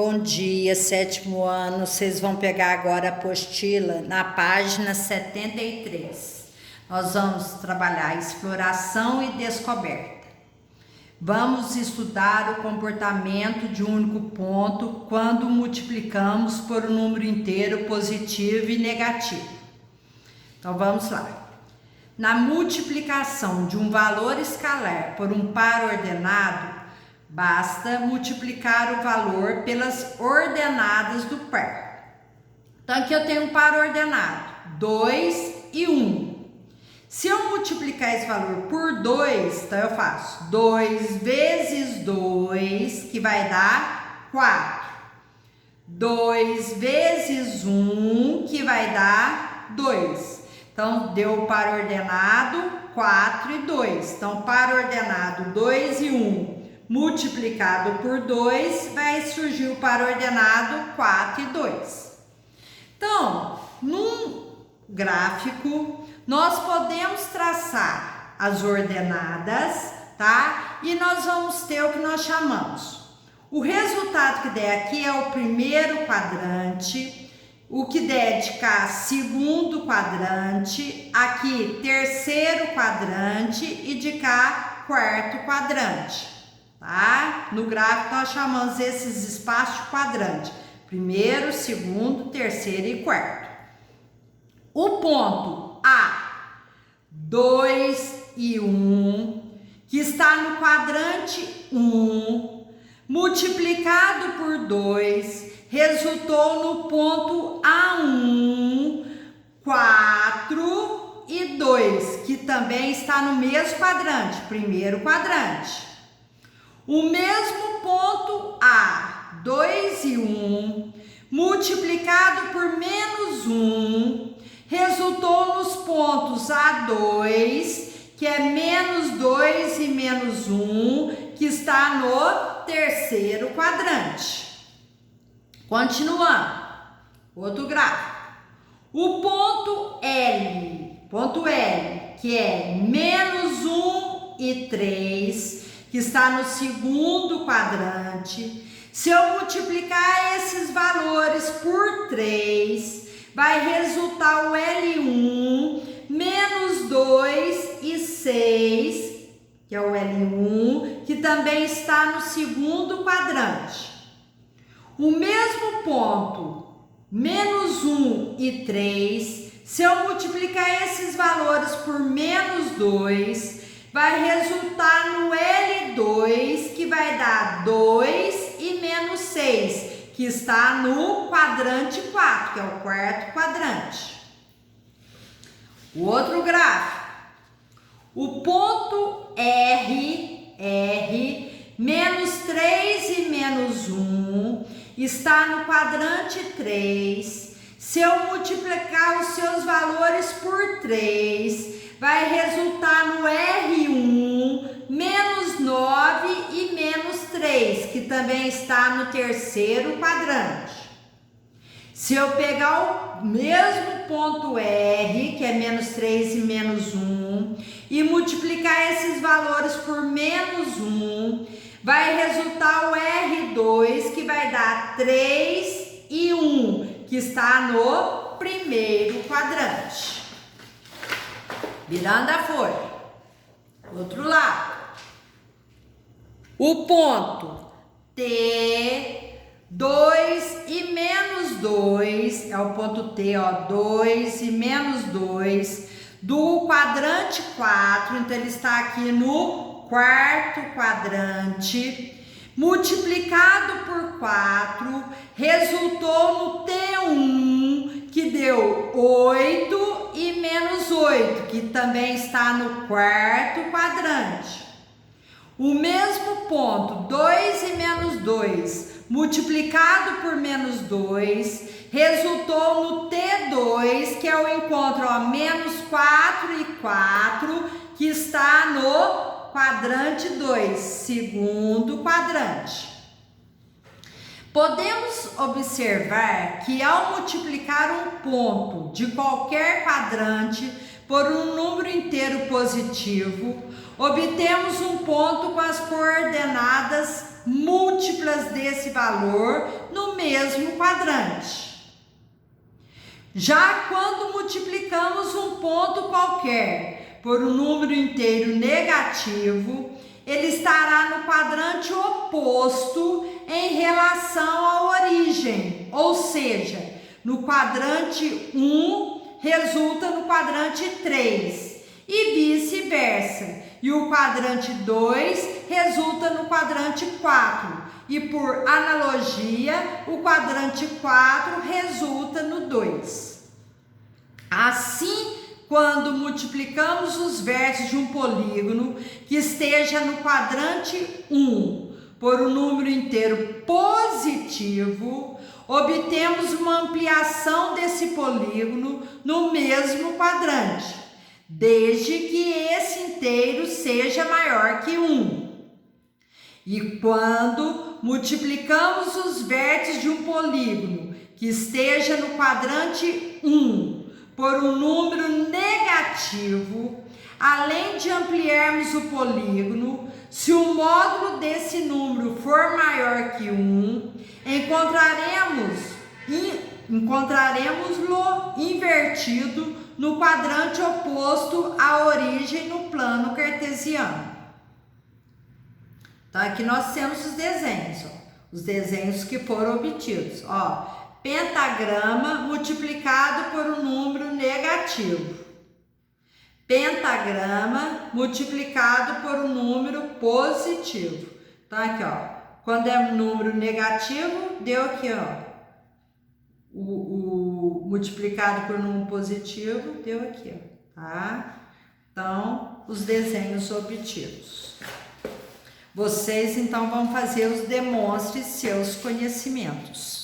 Bom dia, sétimo ano. Vocês vão pegar agora a apostila na página 73. Nós vamos trabalhar exploração e descoberta. Vamos estudar o comportamento de um único ponto quando multiplicamos por um número inteiro positivo e negativo. Então vamos lá. Na multiplicação de um valor escalar por um par ordenado, basta multiplicar o valor pelas ordenadas do par. Então aqui eu tenho um par ordenado, 2 e 1. Se eu multiplicar esse valor por 2, então eu faço 2 vezes 2, que vai dar 4. 2 vezes 1, que vai dar 2. Então, deu o par ordenado 4 e 2. Então, par ordenado 2 e 1 multiplicado por 2, vai surgir o par ordenado 4 e 2. Então, num gráfico, nós podemos traçar as ordenadas, tá? E nós vamos ter o que nós chamamos. O resultado que der aqui é o primeiro quadrante. O que der de cá, segundo quadrante, aqui terceiro quadrante e de cá, quarto quadrante, tá? No gráfico nós chamamos esses espaços de quadrante, primeiro, segundo, terceiro e quarto. O ponto A, 2 e 1, que está no quadrante 1, multiplicado por 2, resultou no ponto A1, 4 e 2, que também está no mesmo quadrante, primeiro quadrante. O mesmo ponto A, 2 e 1, multiplicado por menos 1, resultou nos pontos A2, que é menos 2 e menos 1, que está no terceiro quadrante. Continuando, outro gráfico. O ponto L, que é menos 1 e 3, que está no segundo quadrante. Se eu multiplicar esses valores por 3, vai resultar o L1, menos 2 e 6, que é o L1, que também está no segundo quadrante. O mesmo ponto, menos 1 e 3, se eu multiplicar esses valores por menos 2, vai resultar no L2, que vai dar 2 e menos 6, que está no quadrante 4, que é o quarto quadrante. O outro gráfico, o ponto R, menos 3 e menos 1, está no quadrante 3. Se eu multiplicar os seus valores por 3, vai resultar no R1, menos 9 e menos 3, que também está no terceiro quadrante. Se eu pegar o mesmo ponto R, que é menos 3 e menos 1, e multiplicar esses valores por menos 1, vai resultar o R2, que vai dar 3 e 1, que está no primeiro quadrante. Virando a folha. Outro lado. O ponto T, 2 e menos 2, é o ponto T, ó, 2 e menos 2, do quadrante 4, então ele está aqui no quarto quadrante, multiplicado por 4, resultou no T1, que deu 8 e menos 8, que também está no quarto quadrante. O mesmo ponto, 2 e menos 2, multiplicado por menos 2, resultou no T2, que é o encontro, ó, menos 4 e 4, que está no quadrante 2, segundo quadrante. Podemos observar que ao multiplicar um ponto de qualquer quadrante por um número inteiro positivo, obtemos um ponto com as coordenadas múltiplas desse valor mesmo quadrante. Já quando multiplicamos um ponto qualquer por um número inteiro negativo, ele estará no quadrante oposto em relação à origem, ou seja, no quadrante 1 resulta no quadrante 3 e vice-versa, e o quadrante 2 resulta no quadrante 4, e por analogia, o quadrante 4 resulta no 2. Assim, quando multiplicamos os vértices de um polígono que esteja no quadrante 1 por um número inteiro positivo, obtemos uma ampliação desse polígono no mesmo quadrante, desde que esse inteiro seja maior que 1. E quando multiplicamos os vértices de um polígono que esteja no quadrante 1 por um número negativo, além de ampliarmos o polígono, se o módulo desse número for maior que 1, encontraremos-lo invertido no quadrante oposto à origem no plano cartesiano. Então, aqui nós temos os desenhos, ó, os desenhos que foram obtidos. Ó, pentagrama multiplicado por um número negativo. Pentagrama multiplicado por um número positivo. Então, aqui, ó, quando é um número negativo, deu aqui, ó, o multiplicado por um número positivo, deu aqui, ó, tá? Então, os desenhos obtidos. Vocês, então, vão fazer os demonstros seus conhecimentos.